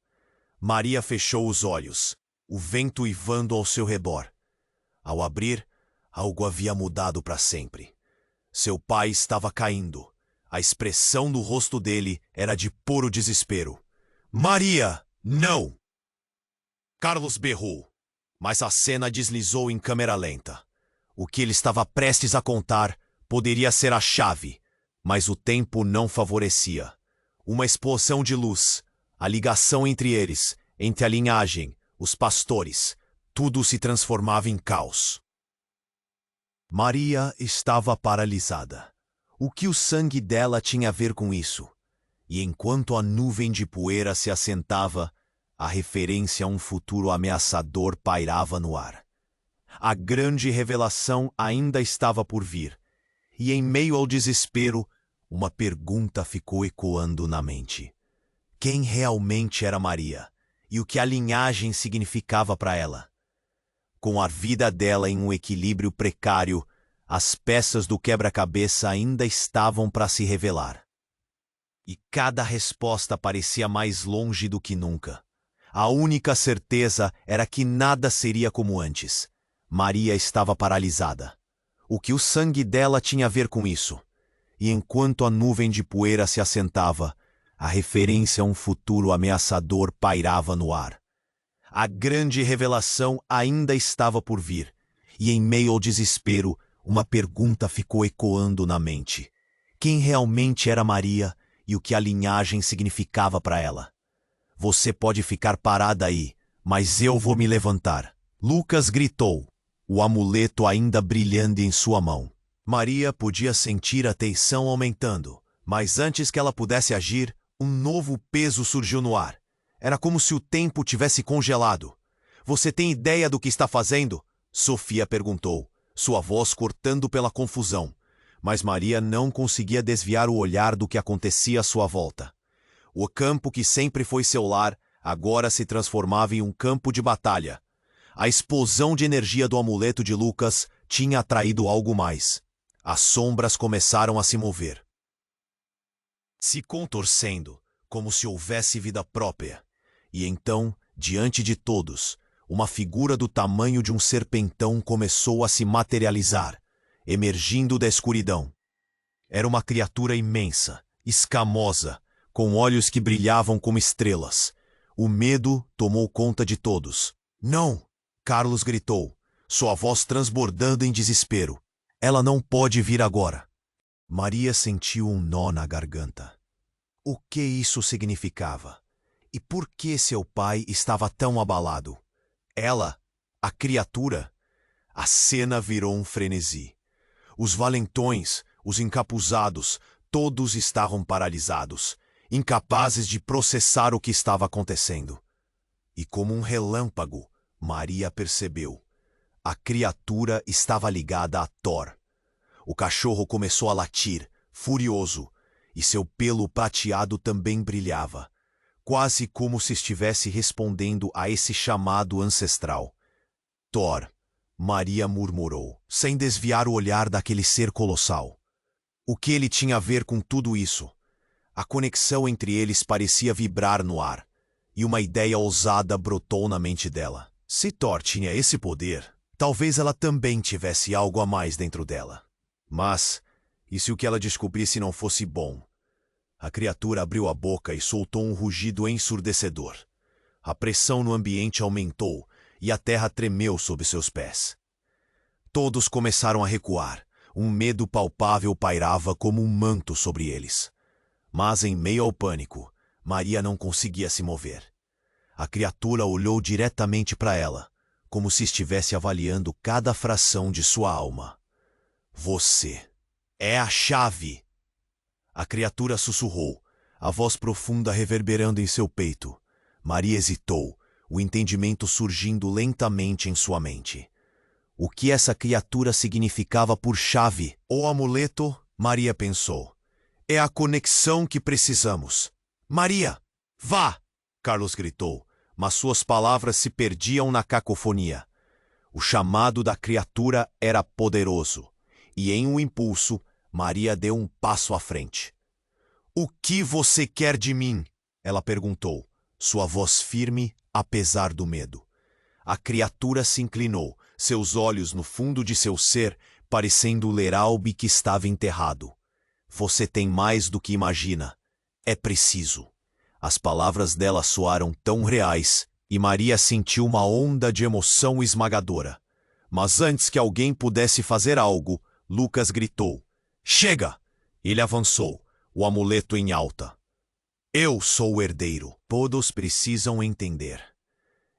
Maria fechou os olhos, o vento uivando ao seu redor. Ao abrir, algo havia mudado para sempre. Seu pai estava caindo. A expressão no rosto dele era de puro desespero. Maria, não! Carlos berrou, mas a cena deslizou em câmera lenta. O que ele estava prestes a contar poderia ser a chave, mas o tempo não favorecia. Uma explosão de luz, a ligação entre eles, entre a linhagem, os pastores, tudo se transformava em caos. Maria estava paralisada. O que o sangue dela tinha a ver com isso? E enquanto a nuvem de poeira se assentava, a referência a um futuro ameaçador pairava no ar. A grande revelação ainda estava por vir, e em meio ao desespero, uma pergunta ficou ecoando na mente. Quem realmente era Maria, e o que a linhagem significava para ela? Com a vida dela em um equilíbrio precário, as peças do quebra-cabeça ainda estavam para se revelar. E cada resposta parecia mais longe do que nunca. A única certeza era que nada seria como antes. Maria estava paralisada. O que o sangue dela tinha a ver com isso? E enquanto a nuvem de poeira se assentava, a referência a um futuro ameaçador pairava no ar. A grande revelação ainda estava por vir, e em meio ao desespero, uma pergunta ficou ecoando na mente. Quem realmente era Maria e o que a linhagem significava para ela? Você pode ficar parada aí, mas eu vou me levantar. Lucas gritou, o amuleto ainda brilhando em sua mão. Maria podia sentir a tensão aumentando, mas antes que ela pudesse agir, um novo peso surgiu no ar. Era como se o tempo tivesse congelado. Você tem ideia do que está fazendo? Sofia perguntou, sua voz cortando pela confusão. Mas Maria não conseguia desviar o olhar do que acontecia à sua volta. O campo que sempre foi seu lar, agora se transformava em um campo de batalha. A explosão de energia do amuleto de Lucas tinha atraído algo mais. As sombras começaram a se mover. se contorcendo, como se houvesse vida própria. E então, diante de todos, uma figura do tamanho de um serpentão começou a se materializar, emergindo da escuridão. Era uma criatura imensa, escamosa, com olhos que brilhavam como estrelas. O medo tomou conta de todos. "Não!" Carlos gritou, sua voz transbordando em desespero. "Ela não pode vir agora." Maria sentiu um nó na garganta. O que isso significava? E por que seu pai estava tão abalado? Ela, a criatura? A cena virou um frenesi. Os valentões, os encapuzados, todos estavam paralisados, incapazes de processar o que estava acontecendo. E como um relâmpago, Maria percebeu. A criatura estava ligada a Thor. O cachorro começou a latir, furioso, e seu pelo prateado também brilhava, quase como se estivesse respondendo a esse chamado ancestral. "Thor", Maria murmurou, sem desviar o olhar daquele ser colossal. O que ele tinha a ver com tudo isso? A conexão entre eles parecia vibrar no ar, e uma ideia ousada brotou na mente dela. Se Thor tinha esse poder, talvez ela também tivesse algo a mais dentro dela. Mas, e se o que ela descobrisse não fosse bom? A criatura abriu a boca e soltou um rugido ensurdecedor. A pressão no ambiente aumentou e a terra tremeu sob seus pés. Todos começaram a recuar. Um medo palpável pairava como um manto sobre eles. Mas, em meio ao pânico, Maria não conseguia se mover. A criatura olhou diretamente para ela, como se estivesse avaliando cada fração de sua alma. "Você é a chave!" A criatura sussurrou, a voz profunda reverberando em seu peito. Maria hesitou, o entendimento surgindo lentamente em sua mente. O que essa criatura significava por chave ou amuleto, Maria pensou. É a conexão que precisamos. "Maria, vá!" Carlos gritou, mas suas palavras se perdiam na cacofonia. O chamado da criatura era poderoso, e em um impulso, Maria deu um passo à frente. "O que você quer de mim?" ela perguntou, sua voz firme, apesar do medo. A criatura se inclinou, seus olhos no fundo de seu ser, parecendo ler algo que estava enterrado. "Você tem mais do que imagina. É preciso." As palavras dela soaram tão reais, e Maria sentiu uma onda de emoção esmagadora. Mas antes que alguém pudesse fazer algo, Lucas gritou. "Chega!" Ele avançou, o amuleto em alta. "Eu sou o herdeiro. Todos precisam entender."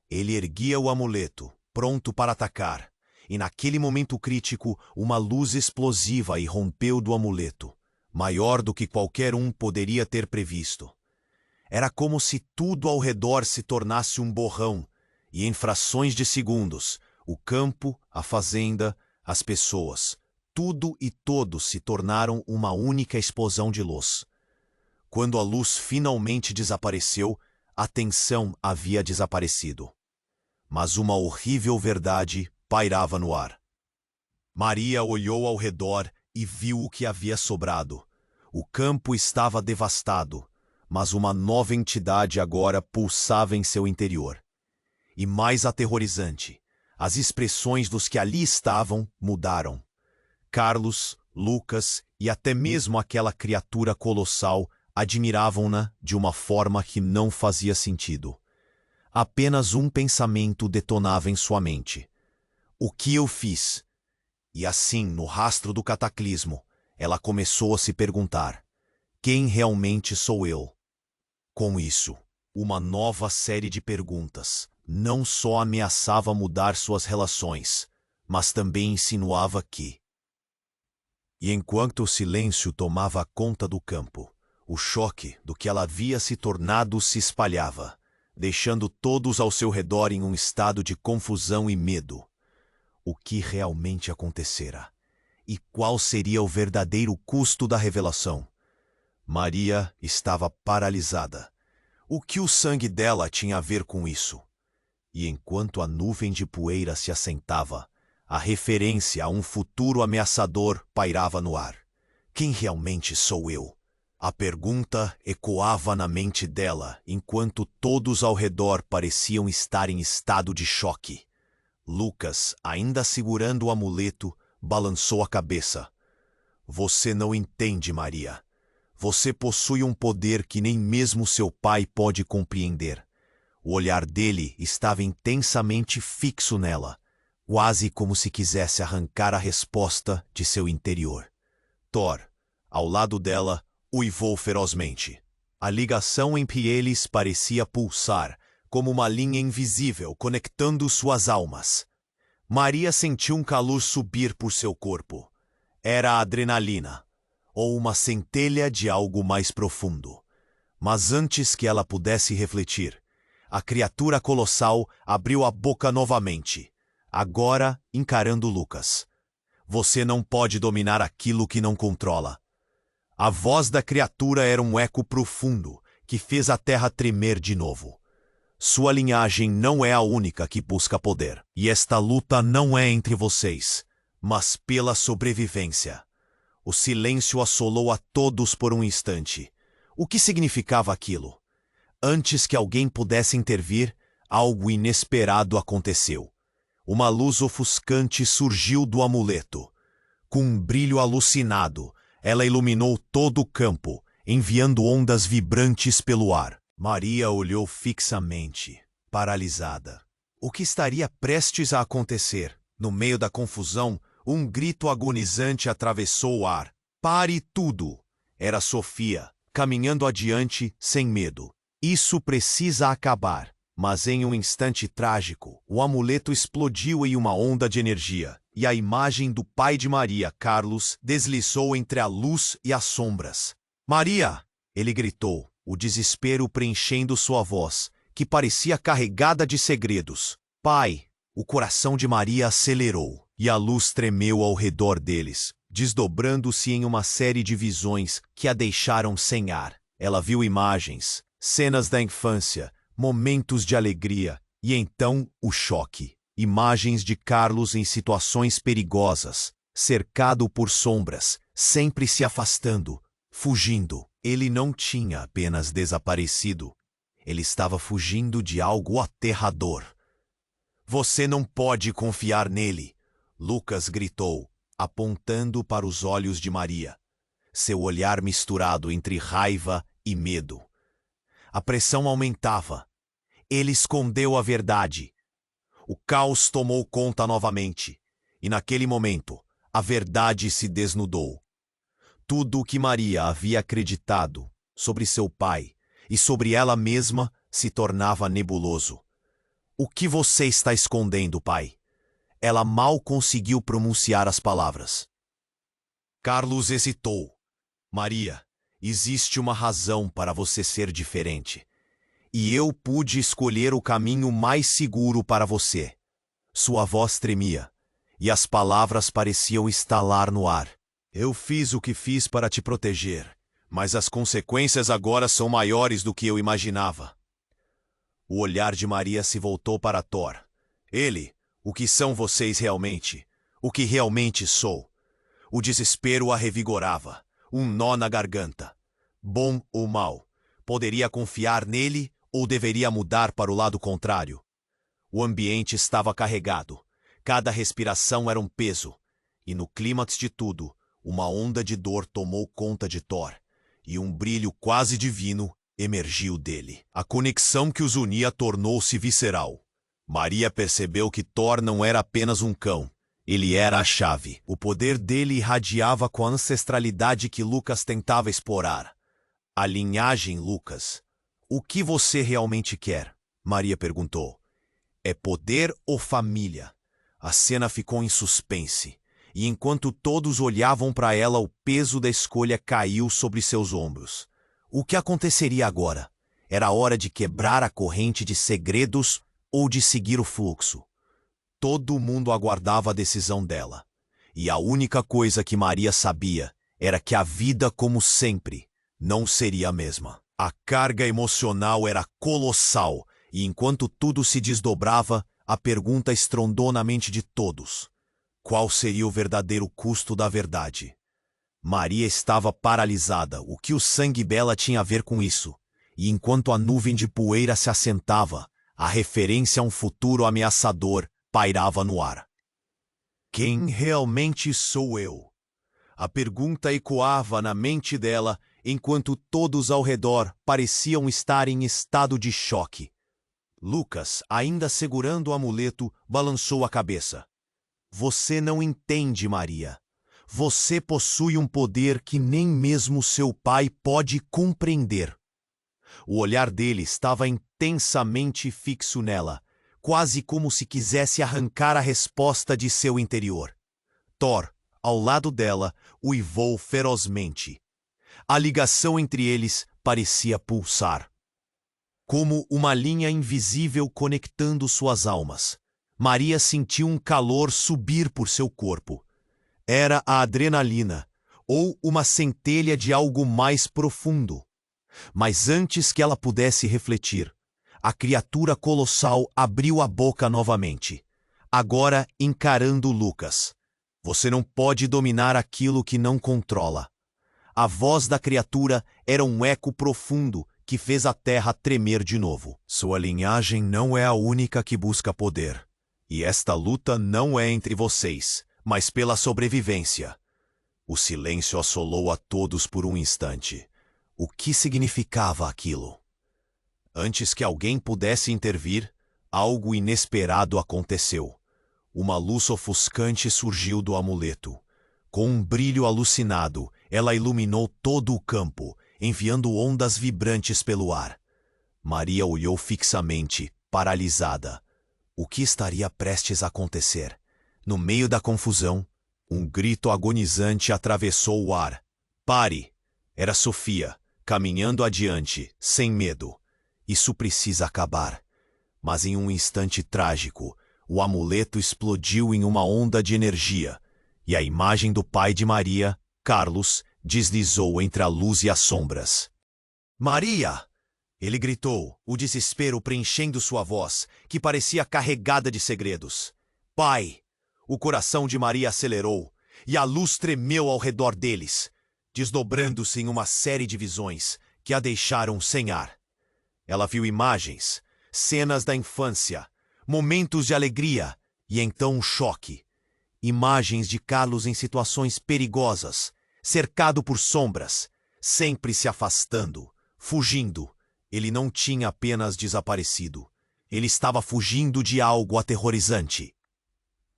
Ele erguia o amuleto, pronto para atacar, e naquele momento crítico, uma luz explosiva irrompeu do amuleto, maior do que qualquer um poderia ter previsto. Era como se tudo ao redor se tornasse um borrão, e em frações de segundos, o campo, a fazenda, as pessoas, tudo e todos se tornaram uma única explosão de luz. Quando a luz finalmente desapareceu, a tensão havia desaparecido. Mas uma horrível verdade pairava no ar. Maria olhou ao redor e viu o que havia sobrado. O campo estava devastado, mas uma nova entidade agora pulsava em seu interior. E mais aterrorizante, as expressões dos que ali estavam mudaram. Carlos, Lucas e até mesmo aquela criatura colossal admiravam-na de uma forma que não fazia sentido. Apenas um pensamento detonava em sua mente. O que eu fiz? E assim, no rastro do cataclismo, ela começou a se perguntar: quem realmente sou eu? Com isso, uma nova série de perguntas não só ameaçava mudar suas relações, mas também insinuava que... E enquanto o silêncio tomava conta do campo, o choque do que ela havia se tornado se espalhava, deixando todos ao seu redor em um estado de confusão e medo. O que realmente acontecera? E qual seria o verdadeiro custo da revelação? Maria estava paralisada. O que o sangue dela tinha a ver com isso? E enquanto a nuvem de poeira se assentava, a referência a um futuro ameaçador pairava no ar. Quem realmente sou eu? A pergunta ecoava na mente dela, enquanto todos ao redor pareciam estar em estado de choque. Lucas, ainda segurando o amuleto, balançou a cabeça. Você não entende, Maria. Você possui um poder que nem mesmo seu pai pode compreender. O olhar dele estava intensamente fixo nela, quase como se quisesse arrancar a resposta de seu interior. Thor, ao lado dela, uivou ferozmente. A ligação entre eles parecia pulsar, como uma linha invisível conectando suas almas. Maria sentiu um calor subir por seu corpo. Era a adrenalina, ou uma centelha de algo mais profundo. Mas antes que ela pudesse refletir, a criatura colossal abriu a boca novamente, agora encarando Lucas. Você não pode dominar aquilo que não controla. A voz da criatura era um eco profundo que fez a terra tremer de novo. Sua linhagem não é a única que busca poder, e esta luta não é entre vocês, mas pela sobrevivência. O silêncio assolou a todos por um instante. O que significava aquilo? Antes que alguém pudesse intervir, algo inesperado aconteceu. Uma luz ofuscante surgiu do amuleto. Com um brilho alucinado, ela iluminou todo o campo, enviando ondas vibrantes pelo ar. Maria olhou fixamente, paralisada. O que estaria prestes a acontecer? No meio da confusão, um grito agonizante atravessou o ar. Pare tudo! Era Sofia, caminhando adiante sem medo. Isso precisa acabar. Mas em um instante trágico, o amuleto explodiu em uma onda de energia, e a imagem do pai de Maria, Carlos, deslizou entre a luz e as sombras. Maria! Ele gritou, o desespero preenchendo sua voz, que parecia carregada de segredos. Pai! O coração de Maria acelerou, e a luz tremeu ao redor deles, desdobrando-se em uma série de visões que a deixaram sem ar. Ela viu imagens, cenas da infância, momentos de alegria, e então o choque. Imagens de Carlos em situações perigosas, cercado por sombras, sempre se afastando, fugindo. Ele não tinha apenas desaparecido. Ele estava fugindo de algo aterrador. Você não pode confiar nele, Lucas gritou, apontando para os olhos de Maria. Seu olhar misturado entre raiva e medo. A pressão aumentava. Ele escondeu a verdade. O caos tomou conta novamente, e naquele momento, a verdade se desnudou. Tudo o que Maria havia acreditado sobre seu pai e sobre ela mesma se tornava nebuloso. O que você está escondendo, pai? Ela mal conseguiu pronunciar as palavras. Carlos hesitou. Maria, existe uma razão para você ser diferente. E eu pude escolher o caminho mais seguro para você. Sua voz tremia, e as palavras pareciam estalar no ar. Eu fiz o que fiz para te proteger, mas as consequências agora são maiores do que eu imaginava. O olhar de Maria se voltou para Thor. Ele, o que são vocês realmente? O que realmente sou? O desespero a revigorava, um nó na garganta. Bom ou mal, poderia confiar nele ou deveria mudar para o lado contrário? O ambiente estava carregado, cada respiração era um peso, e no clímax de tudo, uma onda de dor tomou conta de Thor, e um brilho quase divino emergiu dele. A conexão que os unia tornou-se visceral. Maria percebeu que Thor não era apenas um cão, ele era a chave. O poder dele irradiava com a ancestralidade que Lucas tentava explorar. A linhagem, Lucas. O que você realmente quer? Maria perguntou. É poder ou família? A cena ficou em suspense, e enquanto todos olhavam para ela, o peso da escolha caiu sobre seus ombros. O que aconteceria agora? Era hora de quebrar a corrente de segredos ou de seguir o fluxo. Todo mundo aguardava a decisão dela, e a única coisa que Maria sabia era que a vida, como sempre, não seria a mesma. A carga emocional era colossal, e enquanto tudo se desdobrava, a pergunta estrondou na mente de todos. Qual seria o verdadeiro custo da verdade? Maria estava paralisada. O que o sangue dela tinha a ver com isso? E enquanto a nuvem de poeira se assentava, a referência a um futuro ameaçador pairava no ar. Quem realmente sou eu? A pergunta ecoava na mente dela enquanto todos ao redor pareciam estar em estado de choque. Lucas, ainda segurando o amuleto, balançou a cabeça. Você não entende, Maria. Você possui um poder que nem mesmo seu pai pode compreender. O olhar dele estava intensamente fixo nela, quase como se quisesse arrancar a resposta de seu interior. Thor, ao lado dela, uivou ferozmente. A ligação entre eles parecia pulsar, como uma linha invisível conectando suas almas. Maria sentiu um calor subir por seu corpo. Era a adrenalina, ou uma centelha de algo mais profundo. Mas antes que ela pudesse refletir, a criatura colossal abriu a boca novamente, agora encarando Lucas. Você não pode dominar aquilo que não controla. A voz da criatura era um eco profundo que fez a terra tremer de novo. Sua linhagem não é a única que busca poder. E esta luta não é entre vocês, mas pela sobrevivência. O silêncio assolou a todos por um instante. O que significava aquilo? Antes que alguém pudesse intervir, algo inesperado aconteceu. Uma luz ofuscante surgiu do amuleto. Com um brilho alucinado, ela iluminou todo o campo, enviando ondas vibrantes pelo ar. Maria olhou fixamente, paralisada. O que estaria prestes a acontecer? No meio da confusão, um grito agonizante atravessou o ar. Pare! Era Sofia, caminhando adiante, sem medo. Isso precisa acabar. Mas em um instante trágico, o amuleto explodiu em uma onda de energia, e a imagem do pai de Maria, Carlos, deslizou entre a luz e as sombras. Maria! Ele gritou, o desespero preenchendo sua voz, que parecia carregada de segredos. Pai! O coração de Maria acelerou, e a luz tremeu ao redor deles, desdobrando-se em uma série de visões que a deixaram sem ar. Ela viu imagens, cenas da infância, momentos de alegria e então um choque. Imagens de Carlos em situações perigosas, cercado por sombras, sempre se afastando, fugindo. Ele não tinha apenas desaparecido. Ele estava fugindo de algo aterrorizante.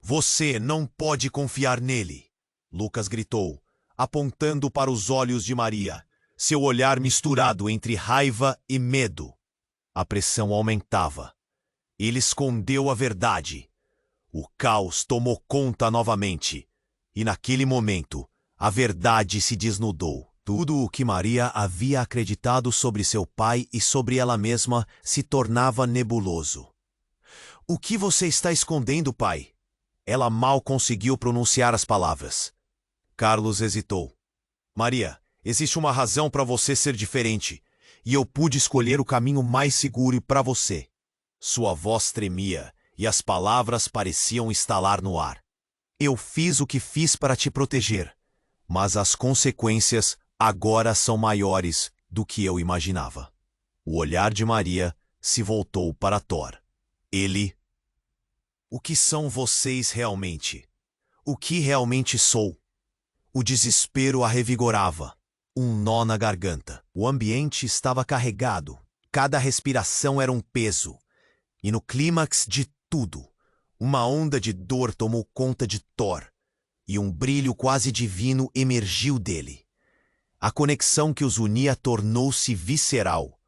Você não pode confiar nele, Lucas gritou, apontando para os olhos de Maria, seu olhar misturado entre raiva e medo. A pressão aumentava. Ele escondeu a verdade. O caos tomou conta novamente. E naquele momento, a verdade se desnudou. Tudo o que Maria havia acreditado sobre seu pai e sobre ela mesma se tornava nebuloso. O que você está escondendo, pai? Ela mal conseguiu pronunciar as palavras. Carlos hesitou. Maria, existe uma razão para você ser diferente, e eu pude escolher o caminho mais seguro para você. Sua voz tremia, e as palavras pareciam estalar no ar. Eu fiz o que fiz para te proteger, mas as consequências agora são maiores do que eu imaginava. O olhar de Maria se voltou para Thor. Ele... O que são vocês realmente? O que realmente sou? O desespero a revigorava. Um nó na garganta. O ambiente estava carregado. Cada respiração era um peso. E no clímax de tudo, uma onda de dor tomou conta de Thor. E um brilho quase divino emergiu dele. A conexão que os unia tornou-se visceral.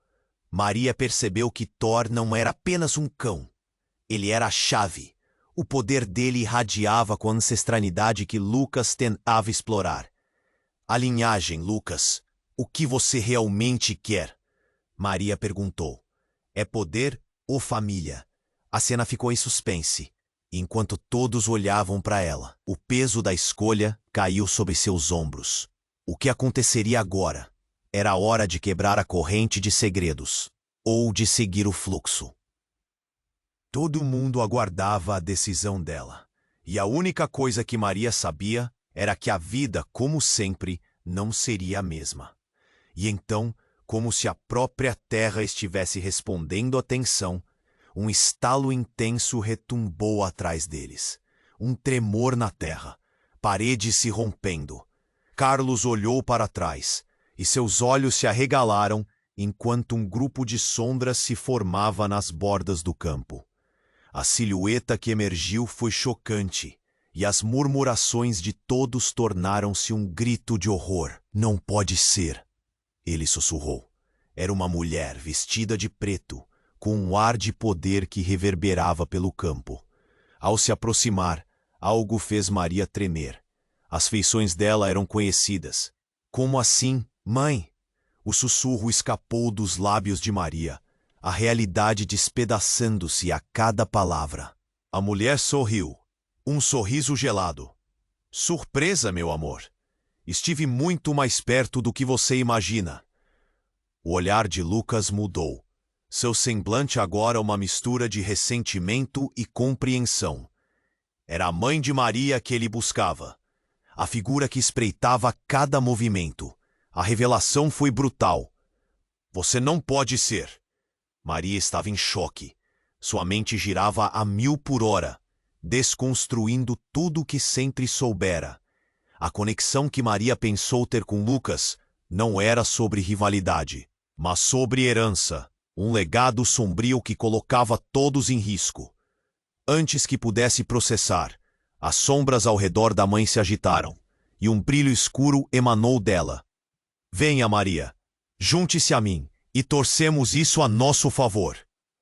Maria percebeu que Thor não era apenas um cão. Ele era a chave. O poder dele irradiava com a ancestralidade que Lucas tentava explorar. A linhagem, Lucas. O que você realmente quer? Maria perguntou. É poder ou família? A cena ficou em suspense, enquanto todos olhavam para ela. O peso da escolha caiu sobre seus ombros. O que aconteceria agora? Era a hora de quebrar a corrente de segredos, ou de seguir o fluxo. Todo mundo aguardava a decisão dela, e a única coisa que Maria sabia era que a vida, como sempre, não seria a mesma. E então, como se a própria terra estivesse respondendo à tensão, um estalo intenso retumbou atrás deles. Um tremor na terra, paredes se rompendo. Carlos olhou para trás, e seus olhos se arregalaram enquanto um grupo de sombras se formava nas bordas do campo. A silhueta que emergiu foi chocante, e as murmurações de todos tornaram-se um grito de horror. Não pode ser, ele sussurrou. Era uma mulher vestida de preto, com um ar de poder que reverberava pelo campo. Ao se aproximar, algo fez Maria tremer. As feições dela eram conhecidas. Como assim, mãe? O sussurro escapou dos lábios de Maria, a realidade despedaçando-se a cada palavra. A mulher sorriu, um sorriso gelado. Surpresa, meu amor. Estive muito mais perto do que você imagina. O olhar de Lucas mudou. Seu semblante agora uma mistura de ressentimento e compreensão. Era a mãe de Maria que ele buscava. A figura que espreitava cada movimento. A revelação foi brutal. Você não pode ser. Maria estava em choque. Sua mente girava a 1000 por hora, desconstruindo tudo o que sempre soubera. A conexão que Maria pensou ter com Lucas não era sobre rivalidade, mas sobre herança, um legado sombrio que colocava todos em risco. Antes que pudesse processar, as sombras ao redor da mãe se agitaram, e um brilho escuro emanou dela. Venha, Maria, junte-se a mim, e torcemos isso a nosso favor.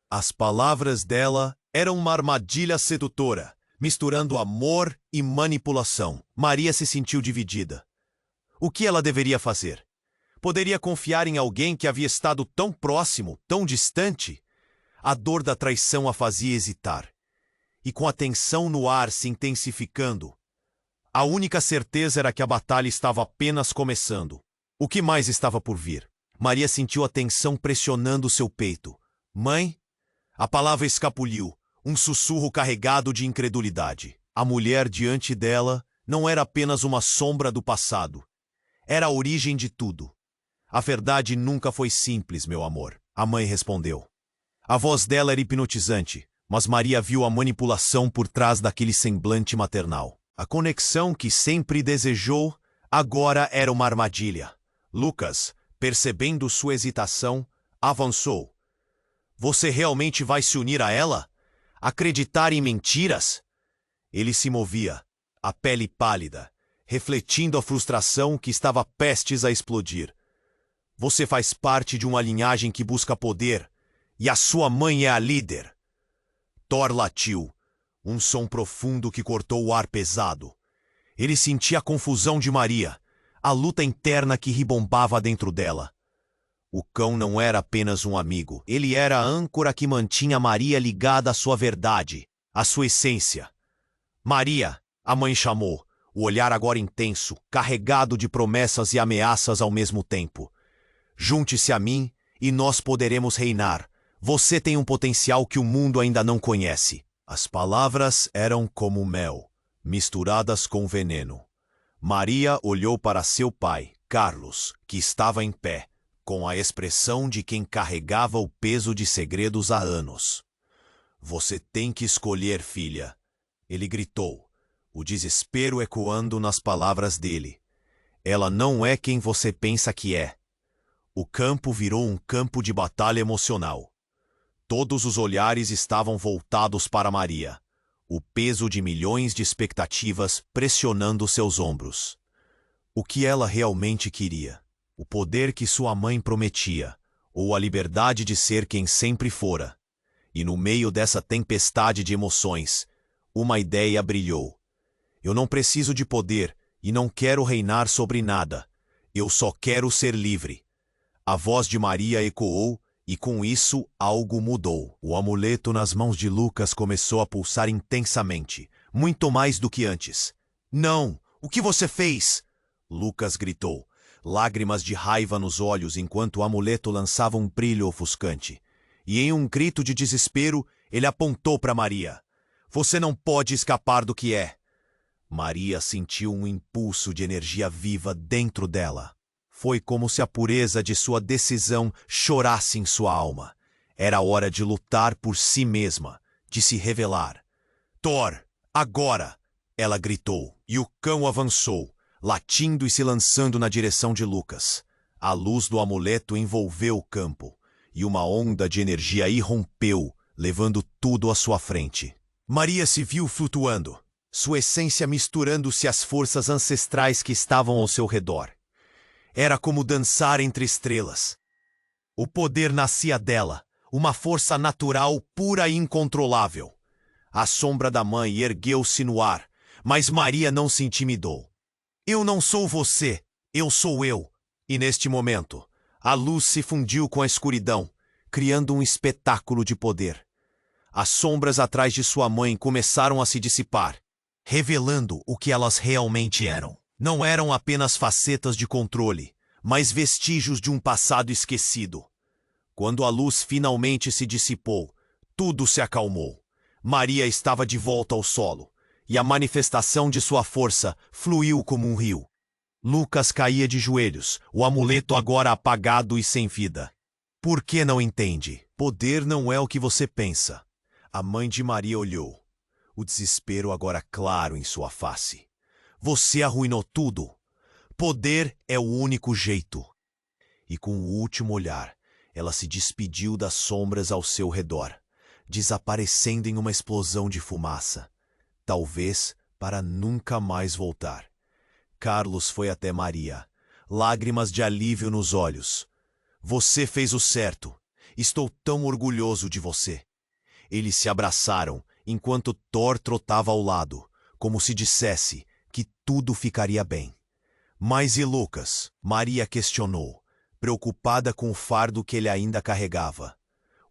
As palavras dela eram uma armadilha sedutora, misturando amor e manipulação. Maria se sentiu dividida. O que ela deveria fazer? Poderia confiar em alguém que havia estado tão próximo, tão distante? A dor da traição a fazia hesitar. E com a tensão no ar se intensificando, a única certeza era que a batalha estava apenas começando. O que mais estava por vir? Maria sentiu a tensão pressionando seu peito. Mãe? A palavra escapuliu, um sussurro carregado de incredulidade. A mulher diante dela não era apenas uma sombra do passado. Era a origem de tudo. A verdade nunca foi simples, meu amor, a mãe respondeu. A voz dela era hipnotizante, mas Maria viu a manipulação por trás daquele semblante maternal. A conexão que sempre desejou agora era uma armadilha. Lucas, percebendo sua hesitação, avançou. Você realmente vai se unir a ela? Acreditar em mentiras? Ele se movia, a pele pálida, refletindo a frustração que estava prestes a explodir. Você faz parte de uma linhagem que busca poder, e a sua mãe é a líder. Thor latiu, um som profundo que cortou o ar pesado. Ele sentia a confusão de Maria, a luta interna que ribombava dentro dela. O cão não era apenas um amigo, ele era a âncora que mantinha Maria ligada à sua verdade, à sua essência. Maria, a mãe chamou, o olhar agora intenso, carregado de promessas e ameaças ao mesmo tempo. Junte-se a mim e nós poderemos reinar. Você tem um potencial que o mundo ainda não conhece. As palavras eram como mel, misturadas com veneno. Maria olhou para seu pai, Carlos, que estava em pé, com a expressão de quem carregava o peso de segredos há anos. Você tem que escolher, filha. Ele gritou, o desespero ecoando nas palavras dele. Ela não é quem você pensa que é. O campo virou um campo de batalha emocional. Todos os olhares estavam voltados para Maria, o peso de milhões de expectativas pressionando seus ombros. O que ela realmente queria? O poder que sua mãe prometia, ou a liberdade de ser quem sempre fora? E no meio dessa tempestade de emoções, uma ideia brilhou. Eu não preciso de poder e não quero reinar sobre nada. Eu só quero ser livre. A voz de Maria ecoou e com isso algo mudou. O amuleto nas mãos de Lucas começou a pulsar intensamente, muito mais do que antes. Não! O que você fez? Lucas gritou, lágrimas de raiva nos olhos enquanto o amuleto lançava um brilho ofuscante. E em um grito de desespero, ele apontou para Maria. Você não pode escapar do que é. Maria sentiu um impulso de energia viva dentro dela. Foi como se a pureza de sua decisão chorasse em sua alma. Era hora de lutar por si mesma, de se revelar. Thor, agora! Ela gritou, e o cão avançou, latindo e se lançando na direção de Lucas. A luz do amuleto envolveu o campo, e uma onda de energia irrompeu, levando tudo à sua frente. Maria se viu flutuando, sua essência misturando-se às forças ancestrais que estavam ao seu redor. Era como dançar entre estrelas. O poder nascia dela, uma força natural pura e incontrolável. A sombra da mãe ergueu-se no ar, mas Maria não se intimidou. Eu não sou você, eu sou eu. E neste momento, a luz se fundiu com a escuridão, criando um espetáculo de poder. As sombras atrás de sua mãe começaram a se dissipar, revelando o que elas realmente eram. Não eram apenas facetas de controle, mas vestígios de um passado esquecido. Quando a luz finalmente se dissipou, tudo se acalmou. Maria estava de volta ao solo, e a manifestação de sua força fluiu como um rio. Lucas caía de joelhos, o amuleto agora apagado e sem vida. Por que não entende? Poder não é o que você pensa. A mãe de Maria olhou, o desespero agora claro em sua face. Você arruinou tudo. Poder é o único jeito. E com o último olhar, ela se despediu das sombras ao seu redor, desaparecendo em uma explosão de fumaça, talvez para nunca mais voltar. Carlos foi até Maria, lágrimas de alívio nos olhos. Você fez o certo. Estou tão orgulhoso de você. Eles se abraçaram enquanto Thor trotava ao lado, como se dissesse que tudo ficaria bem. Mas e Lucas? Maria questionou, preocupada com o fardo que ele ainda carregava.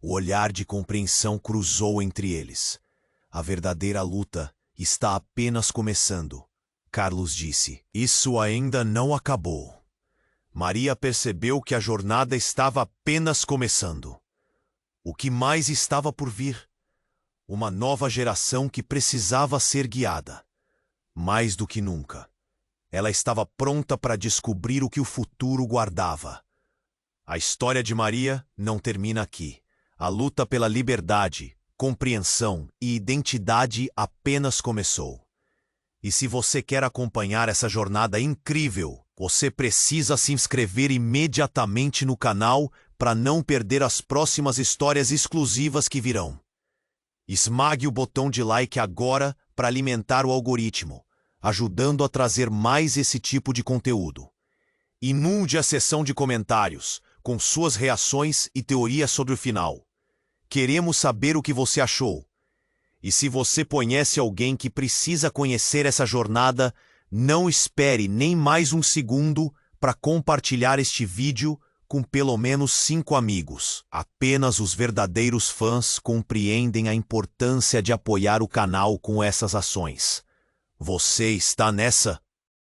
O olhar de compreensão cruzou entre eles. A verdadeira luta está apenas começando. Carlos disse, isso ainda não acabou. Maria percebeu que a jornada estava apenas começando. O que mais estava por vir? Uma nova geração que precisava ser guiada. Mais do que nunca. Ela estava pronta para descobrir o que o futuro guardava. A história de Maria não termina aqui. A luta pela liberdade, compreensão e identidade apenas começou. E se você quer acompanhar essa jornada incrível, você precisa se inscrever imediatamente no canal para não perder as próximas histórias exclusivas que virão. Esmague o botão de like agora para alimentar o algoritmo, ajudando a trazer mais esse tipo de conteúdo. Inunde a seção de comentários com suas reações e teorias sobre o final. Queremos saber o que você achou. E se você conhece alguém que precisa conhecer essa jornada, não espere nem mais um segundo para compartilhar este vídeo com pelo menos 5 amigos. Apenas os verdadeiros fãs compreendem a importância de apoiar o canal com essas ações. Você está nessa?